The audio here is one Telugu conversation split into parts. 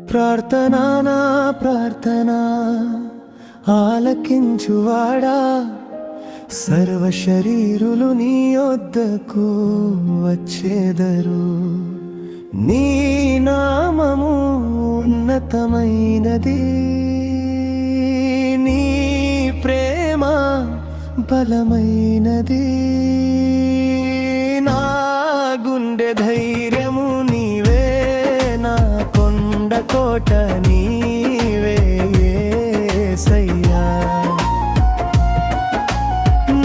ప్రార్థనా నా ప్రార్థన ఆలకించువాడా, సర్వ శరీరులు నీ యొద్దకు వచ్చేదరు. నీ నామము ఉన్నతమైనది, నీ ప్రేమ బలమైనది. నా గుండె ధైర్యము నీవే, నా కొండ కోట నీవే యేసయ్యా.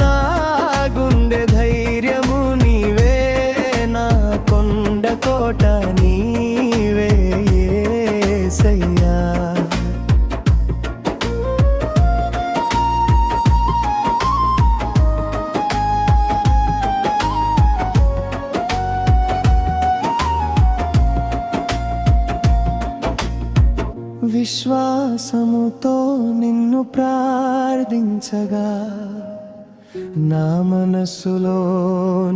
నా గుండె ధైర్యము నీవే, నా కొండ కోట నీవే యేసయ్యా. విశ్వాసముతో నిన్ను ప్రార్థించగా, నా మనస్సులో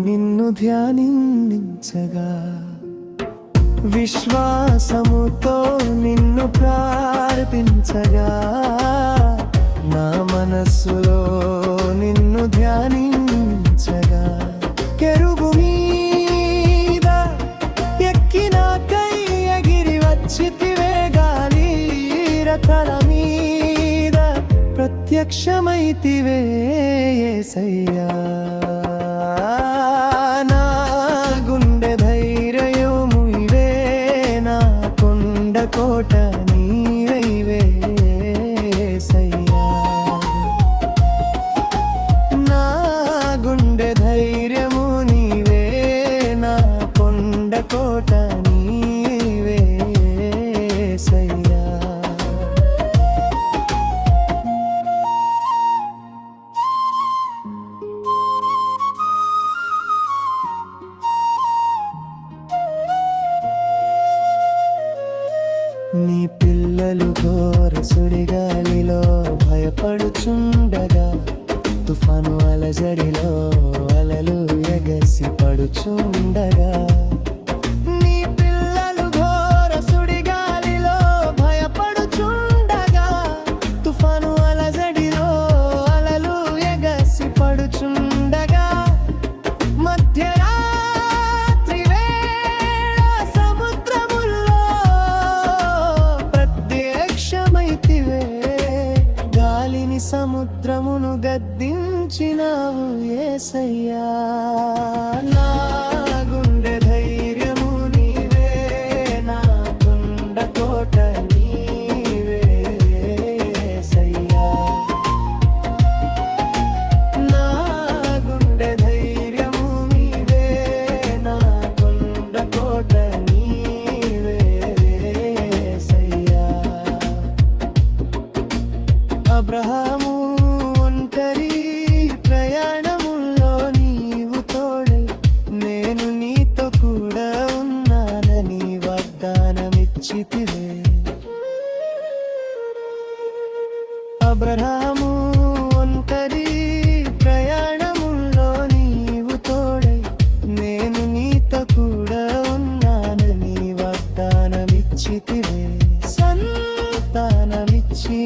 నిన్ను ధ్యానించగా. విశ్వాసముతో నిన్ను ప్రార్థించగా, నా మనస్సులో నిన్ను ధ్యానించగా. కెరూబు మీద ఎక్కినాకై ఎగిరి వచ్చితివే, గాలి రథల మీద ప్రత్యక్షమైతివే యేసయ్యా. నా గుండె ధైర్యము ఇవే, నా కొండ కోట నీవే యేసయ్యా. నా గుండె ధైర్యము నీవే, నా కొండ కోట నీవే యేసయ్యా. నీ పిల్లలు ఘోర సుడిగాలిలో భయపడుచుండగా, తుఫాను అలజడిలో అలలు ఎగసి పడుచుండగా. నీ పిల్లలు ఘోర సుడిగాలిలో భయపడుచుండగా, తుఫాను అలజడిలో అలలు ఎగసి పడుచుండగా. మధ్యరాత్రి వేళ సముద్రములో ప్రత్యక్షమైతివే, గాలిని సముద్రమును గద్దించినావు యేసయ్యా. నా గుండె ధైర్యము నీవే, నా కొండ కోట నీవే యేసయ్యా. నా గుండె ధైర్యము నీవే, నా కొండ కోట నీవే యేసయ్యా. అబ్రహాము ఒంటరి ప్రయాణములో నీవు తోడై, నేను నీతో కూడా ఉన్నానని వాగ్దానమిచ్చితివే. అబ్రహాము ఒంటరి ప్రయాణములో నీవు తోడై, నేను నీతో కూడా ఉన్నానని వాగ్దానమిచ్చితివే. సంతానమిచ్చి